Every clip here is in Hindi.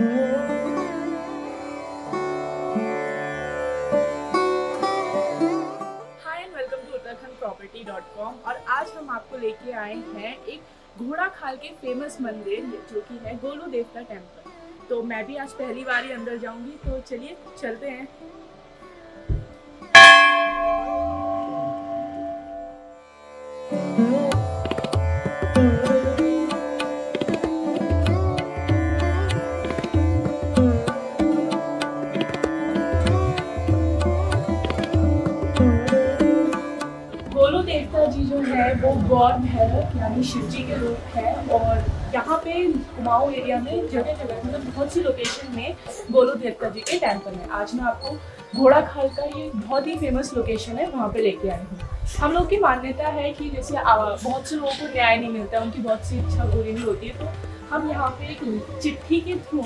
Hi and welcome to Uttarakhand और आज हम आपको लेके आए हैं एक घोड़ा खाल के फेमस मंदिर जो कि है गोलू देवता टेम्पल। तो मैं भी आज पहली बार ही अंदर जाऊंगी, तो चलिए चलते हैं। गोलू देवता जी जो है वो गौर भैरव यानी शिव जी के रूप है। और यहाँ पे कुमाऊं एरिया में जगह जगह मतलब बहुत सी लोकेशन में गोलू देवता जी के टेम्पल है। आज मैं आपको घोड़ा खाल का ये बहुत ही फेमस लोकेशन है वहाँ पे लेके आई हूँ। हम लोग की मान्यता है कि जैसे बहुत से लोगों को न्याय नहीं मिलता है, उनकी बहुत सी इच्छा पूरी नहीं होती है, तो हम यहाँ पे एक चिट्ठी के थ्रू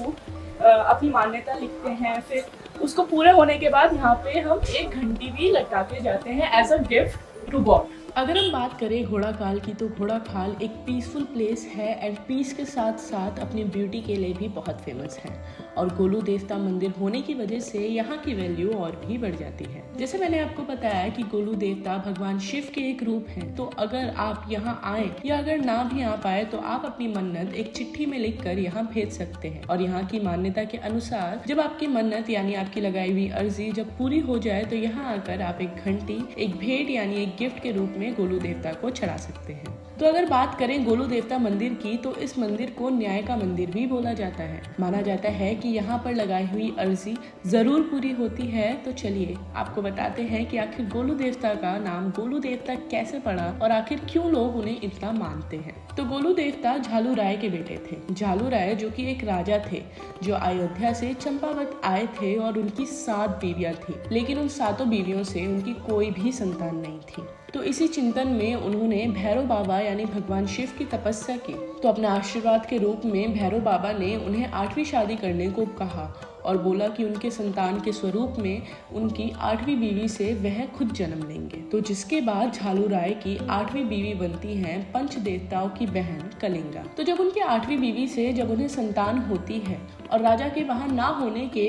अपनी मान्यता लिखते हैं। फिर उसको पूरे होने के बाद यहाँ पे हम एक घंटी भी लटका के जाते हैं as a gift to God. अगर हम बात करें घोड़ा खाल की, तो घोड़ा खाल एक पीसफुल प्लेस है एंड पीस के साथ साथ अपनी ब्यूटी के लिए भी बहुत फेमस है। और गोलू देवता मंदिर होने की वजह से यहाँ की वैल्यू और भी बढ़ जाती है। जैसे मैंने आपको बताया कि गोलू देवता भगवान शिव के एक रूप हैं, तो अगर आप यहाँ आए या अगर ना भी आ पाए तो आप अपनी मन्नत एक चिट्ठी में लिख कर यहाँ भेज सकते हैं। और यहाँ की मान्यता के अनुसार जब आपकी मन्नत यानी आपकी लगाई हुई अर्जी जब पूरी हो जाए तो यहाँ आकर आप एक घंटी, एक भेंट यानी एक गिफ्ट के रूप में गोलू देवता को चढ़ा सकते हैं। तो अगर बात करें गोलू देवता मंदिर की, तो इस मंदिर को न्याय का मंदिर भी बोला जाता है। माना जाता है कि यहाँ पर लगाई हुई अर्जी जरूर पूरी होती है। तो चलिए आपको बताते हैं कि आखिर गोलू देवता का नाम गोलू देवता कैसे पड़ा और आखिर क्यों लोग उन्हें इतना मानते हैं। तो गोलू देवता झालू राय के बेटे थे। झालू राय जो कि एक राजा थे जो अयोध्या से चंपावत आए थे और उनकी 7 बीवियां थी, लेकिन उन 7 बीवियों से उनकी कोई भी संतान नहीं थी। तो इसी चिंतन में उन्होंने भैरव बाबा यानी भगवान शिव की तपस्या की। तो अपने आशीर्वाद के रूप में भैरव बाबा ने उन्हें 8वीं शादी करने को कहा और बोला कि उनके संतान के स्वरूप में उनकी 8वीं बीवी से वह खुद जन्म लेंगे। तो जिसके बाद झालू राय की 8वीं बीवी बनती है पंच देवताओं की बहन कलिंगा। तो जब उनकी 8वीं बीवी से जब उन्हें संतान होती है और राजा के वहां ना होने के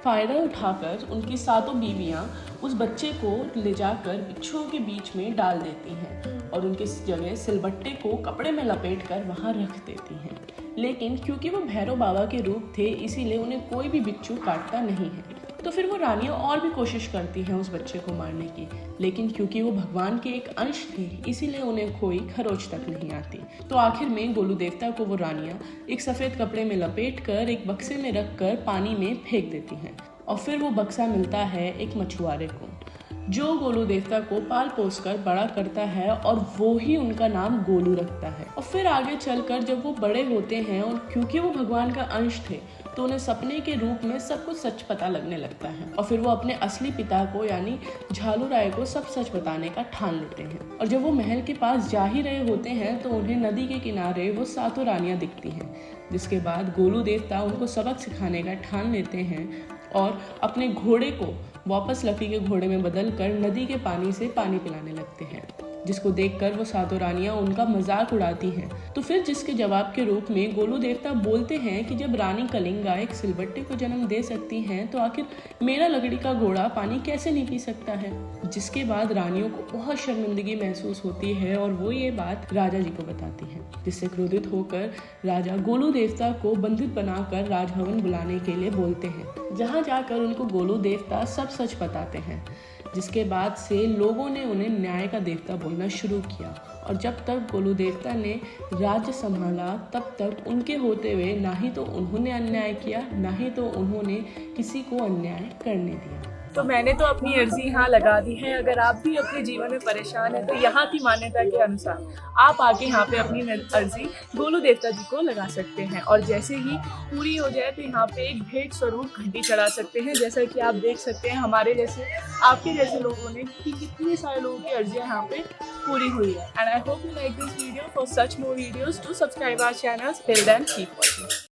फायदा उठाकर उनकी 7 बीवियां उस बच्चे को ले जाकर बिच्छुओं के बीच में डाल देती हैं और उनकी जगह सिलबट्टे को कपड़े में लपेट कर वहाँ रख देती हैं। लेकिन क्योंकि वो भैरव बाबा के रूप थे, इसीलिए उन्हें कोई भी बिच्छू काटता नहीं है। तो फिर वो रानियां और भी कोशिश करती हैं उस बच्चे को मारने की, लेकिन क्योंकि वो भगवान के एक अंश थे, इसीलिए उन्हें कोई खरोच तक नहीं आती। तो आखिर में गोलू देवता को वो रानियां एक सफ़ेद कपड़े में लपेट कर एक बक्से में रख कर पानी में फेंक देती हैं और फिर वो बक्सा मिलता है एक मछुआरे को जो गोलू देवता को पाल पोस कर बड़ा करता है और वो ही उनका नाम गोलू रखता है। और फिर आगे चलकर जब वो बड़े होते हैं और क्योंकि वो भगवान का अंश थे, तो उन्हें सपने के रूप में सब कुछ सच पता लगने लगता है और फिर वो अपने असली पिता को यानी झालू राय को सब सच बताने का ठान लेते हैं। और जब वो महल के पास जा ही रहे होते हैं तो उन्हें नदी के किनारे वो 7 रानियां दिखती हैं, जिसके बाद गोलू देवता उनको सबक सिखाने का ठान लेते हैं और अपने घोड़े को वापस लकड़ी के घोड़े में बदल कर नदी के पानी से पानी पिलाने लगते हैं, जिसको देखकर वो 7 रानियां उनका मजाक उड़ाती हैं। तो फिर जिसके जवाब के रूप में गोलू देवता बोलते हैं कि जब रानी कलिंगा एक सिलबट्टे को जन्म दे सकती हैं, तो आखिर मेरा लकड़ी का घोड़ा पानी कैसे नहीं पी सकता है। जिसके बाद रानियों को बहुत शर्मिंदगी महसूस होती है और वो ये बात राजा जी को बताती हैं, जिससे क्रोधित होकर राजा गोलू देवता को बंधित बनाकर राजभवन बुलाने के लिए बोलते हैं, जहाँ जाकर उनको गोलू देवता सब सच बताते हैं। जिसके बाद से लोगों ने उन्हें न्याय का देवता बोलना शुरू किया और जब तक गोलू देवता ने राज्य संभाला तब तक उनके होते हुए ना ही तो उन्होंने अन्याय किया, ना ही तो उन्होंने किसी को अन्याय करने दिया। तो मैंने तो अपनी अर्जी यहाँ लगा दी है। अगर आप भी अपने जीवन में परेशान हैं तो यहाँ की मान्यता के अनुसार आप आके यहाँ पे अपनी अर्जी गोलू देवता जी को लगा सकते हैं और जैसे ही पूरी हो जाए तो यहाँ पे एक भेंट स्वरूप घंटी चढ़ा सकते हैं। जैसा कि आप देख सकते हैं हमारे जैसे आपके जैसे लोगों ने कि कितने सारे लोगों की अर्जियाँ यहाँ पे पूरी हुई है। And I hope you like this video. For such more videos to subscribe our channel. Till then keep watching.